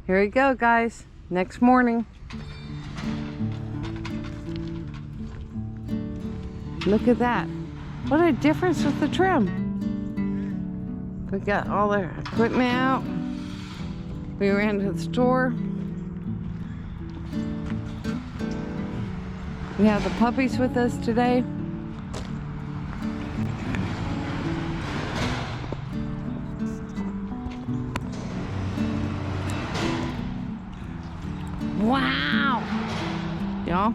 Here we go, guys. Next morning. Look at that. What a difference with the trim. We got all our equipment out. We ran to the store. We have the puppies with us today. Wow! Y'all?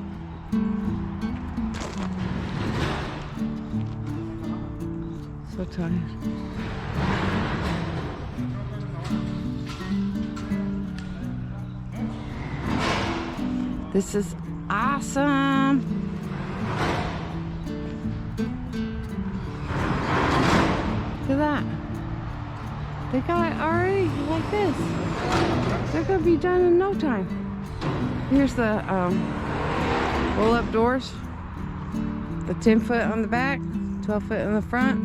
So tired. This is awesome. Look at that. They got it already like this. They're gonna be done in no time. Here's the roll-up doors. The 10-foot on the back, 12-foot in the front.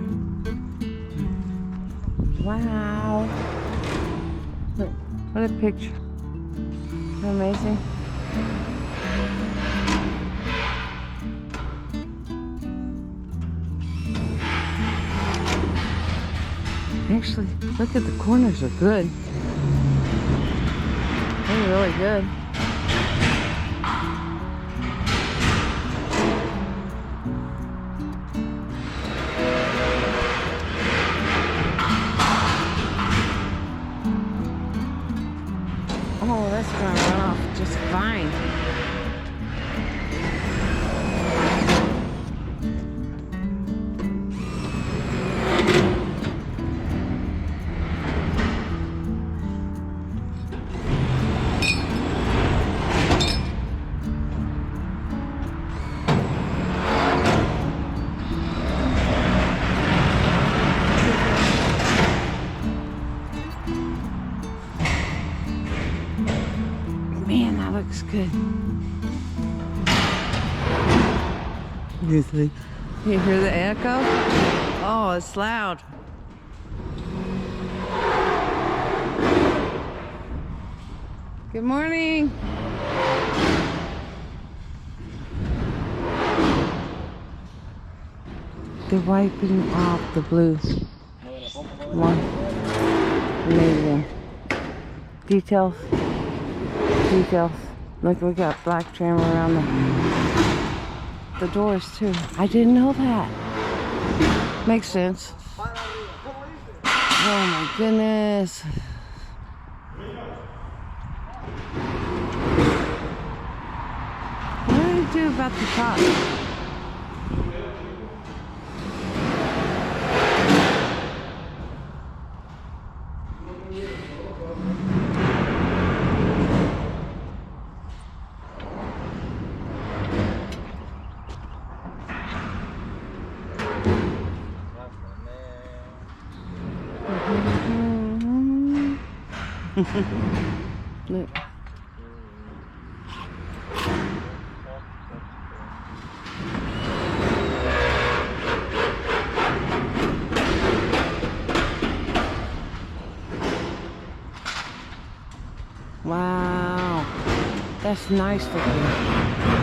Wow. Look, what a picture. Isn't that amazing? Actually, look at the corners are good. They're really good. Oh, that's gonna run off just fine. Man, that looks good. You hear the echo? Oh, it's loud. Good morning. They're wiping off the blue. One. Amazing. Details. Details. Look, we got black trim around the doors too. I didn't know that. Makes sense. Oh my goodness. What do I do about the top? Look. Wow. That's nice looking.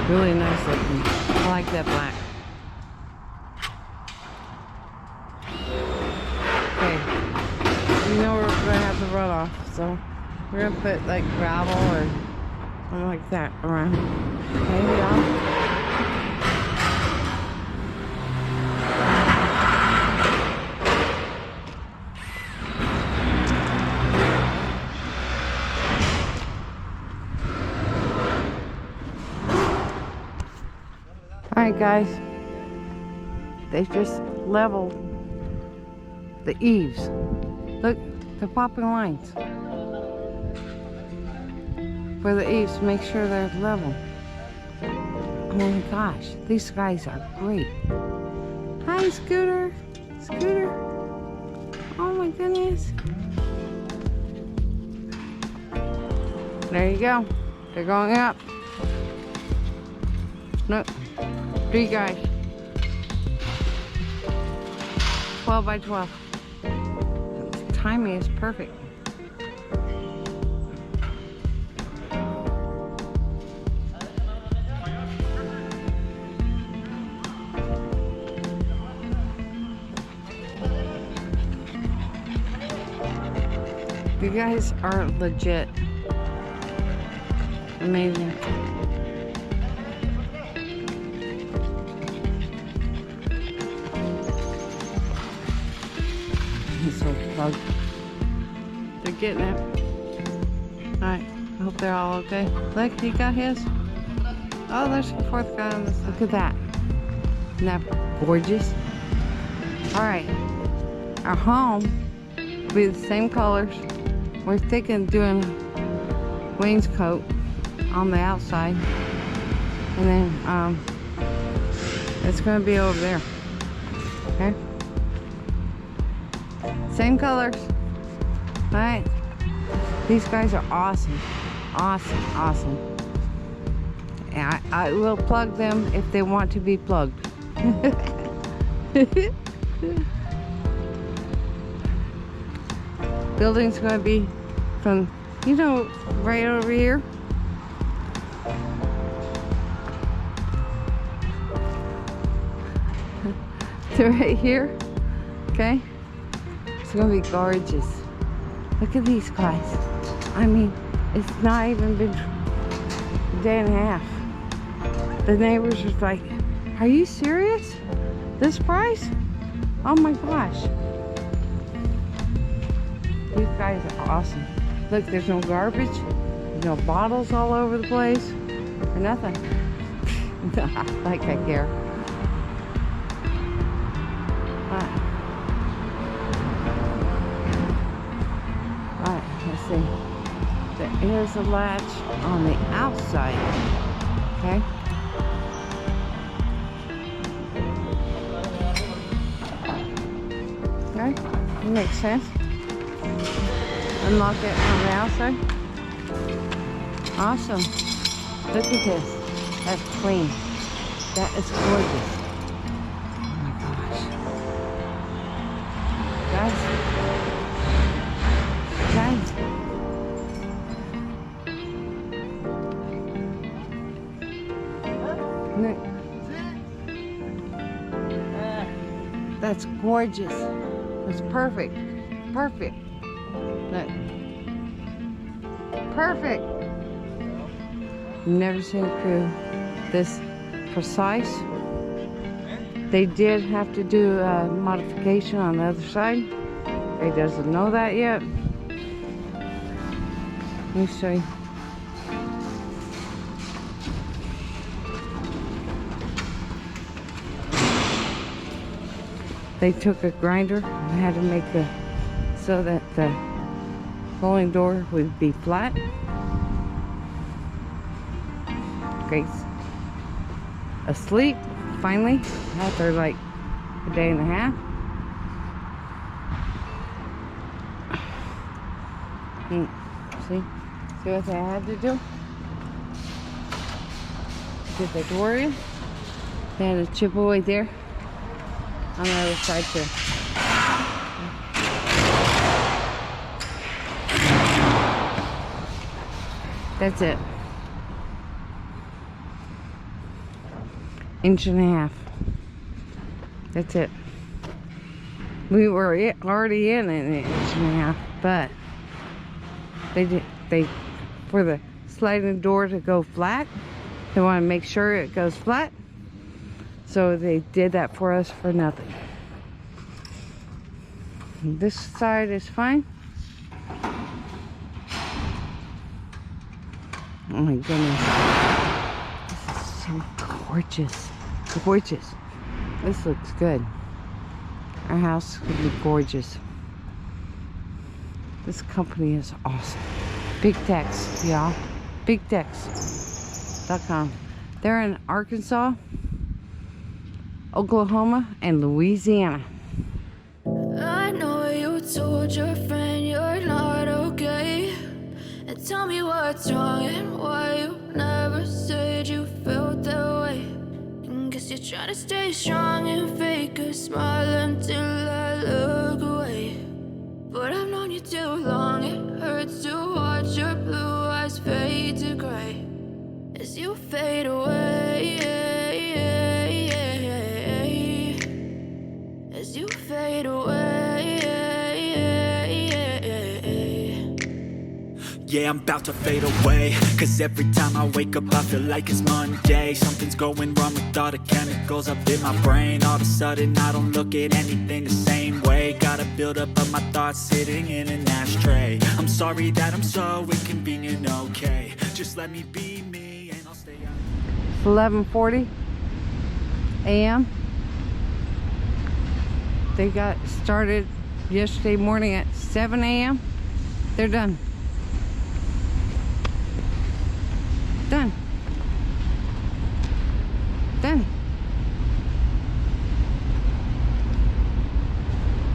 Really nice looking. I like that black. Okay. You know we're gonna have the runoff, so we're gonna put like gravel or something like that around. Okay, y'all? Alright guys, they just leveled the eaves. Look, they're popping lines for the eaves to make sure they're level. Oh my gosh, these guys are great. Hi Scooter, Scooter. Oh my goodness. There you go, they're going up. Look. 3 guys. 12 by 12. The timing is perfect. You guys are legit. Amazing. He's so plugged. They're getting it. Alright, I hope they're all okay. Look, he got his. Oh, there's the fourth guy on this. Look at that. Isn't that gorgeous? Alright, our home will be the same colors. We're thinking of doing wainscot on the outside. And then it's going to be over there. Okay? Same colors. Alright. These guys are awesome. Awesome, awesome. And I will plug them if they want to be plugged. Building's going to be from, you know, right over here. To right here. Okay? It's going to be gorgeous. Look at these guys. I mean, it's not even been a day and a half. The neighbors are like, are you serious? This price? Oh my gosh. These guys are awesome. Look, there's no garbage. There's no bottles all over the place. Or nothing. Like I care. Alright, let's see. Here's a latch on the outside. Okay? Okay, that makes sense. Unlock it on the outside. Awesome. Look at this. That's clean. That is gorgeous. Oh my gosh. Guys. Look. That's gorgeous. It's perfect. Perfect. Look. Perfect. Never seen a crew this precise. They did have to do a modification on the other side. He doesn't know that yet. Let me show you. They took a grinder and had to make so that the rolling door would be flat. Grace asleep finally after like a day and a half. See what they had to do? Get the door in. They had to chip away there on the other side too. That's it. Inch and a half. That's it. We were already in an inch and a half, but they for the sliding door to go flat, they want to make sure it goes flat. So they did that for us for nothing. This side is fine. Oh my goodness. This is so gorgeous. Gorgeous. This looks good. Our house could be gorgeous. This company is awesome. Big Tex, y'all. BigTex.com. They're in Arkansas, Oklahoma, and Louisiana. I know you told your friend you're not okay. And tell me what's wrong and why you never said you felt that way. And guess you're trying to stay strong and fake a smile until I look away. But I've known you too long, it hurts to watch your blue eyes fade to gray as you fade away. As you fade away. Yeah, I'm about to fade away, cause every time I wake up I feel like it's Monday. Something's going wrong with all the chemicals up in my brain. All of a sudden I don't look at anything the same way. Gotta build up of my thoughts sitting in an ashtray. I'm sorry that I'm so inconvenient, okay. Just let me be me and I'll stay out. It's 11:40 a.m. They got started yesterday morning at 7 a.m. They're done. Done. Done.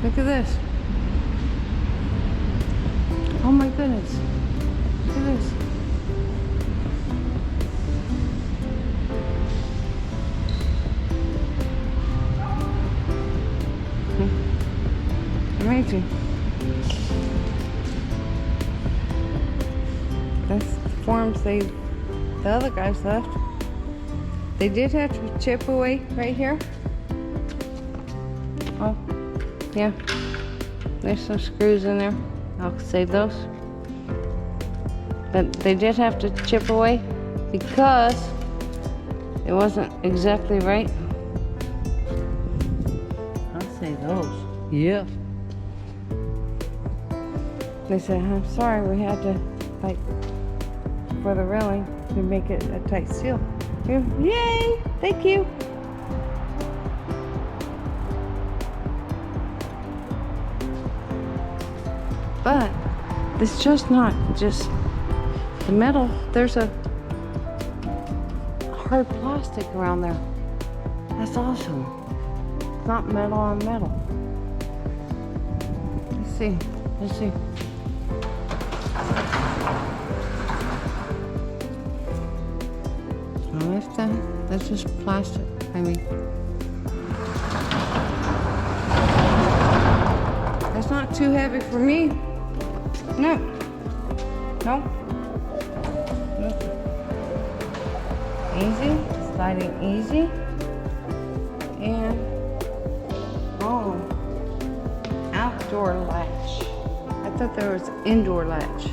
Look at this. Oh my goodness. Look at this. Amazing. That's the forms the other guys left. They did have to chip away right here. Oh, yeah. There's some screws in there. I'll save those. But they did have to chip away because it wasn't exactly right. I'll save those. Yeah. They said, I'm sorry, we had to, like, for the railing to make it a tight seal. Yay! Thank you. But it's just not just the metal. There's a hard plastic around there. That's awesome. It's not metal on metal. Let's see. Let's see. That's just plastic. I mean, that's not too heavy for me. No. No. Easy. Sliding easy. And oh, outdoor latch. I thought there was indoor latch.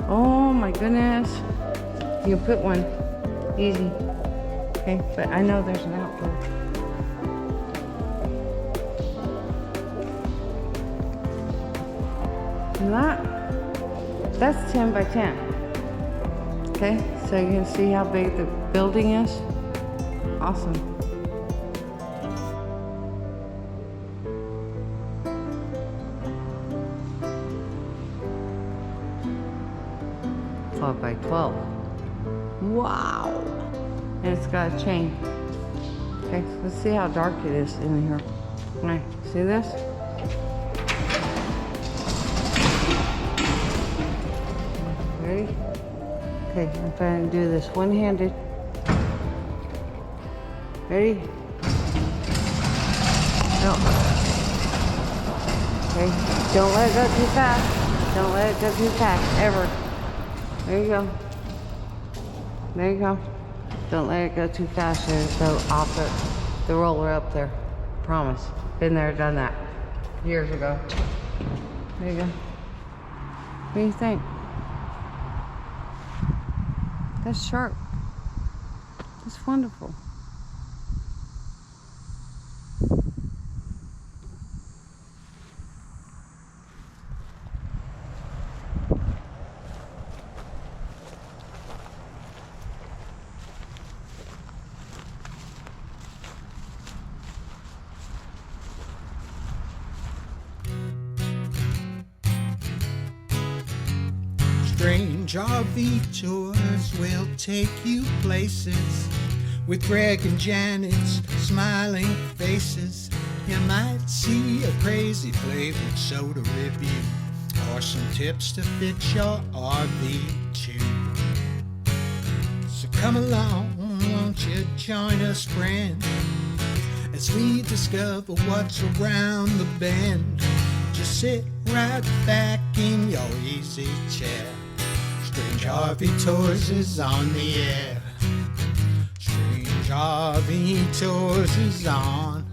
Oh my goodness. You can put one easy. Okay, but I know there's an outdoor. And that's 10 by 10. Okay, so you can see how big the building is. Awesome. By 12. Wow. And it's got a chain. Okay, so let's see how dark it is in here. All right, see this? Ready? Okay, I'm trying to do this one-handed. Ready? No. Okay, don't let it go too fast. Don't let it go too fast, ever. There you go. There you go. Don't let it go too fast and go off the roller up there. Promise. Been there, done that. Years ago. There you go. What do you think? That's sharp. That's wonderful. Strange RV tours will take you places with Greg and Janet's smiling faces. You might see a crazy flavored soda review or some tips to fit your RV too. So come along, won't you join us, friend, as we discover what's around the bend. Just sit right back in your easy chair. Strange RV Tours is on the air. Strange RV Tours is on.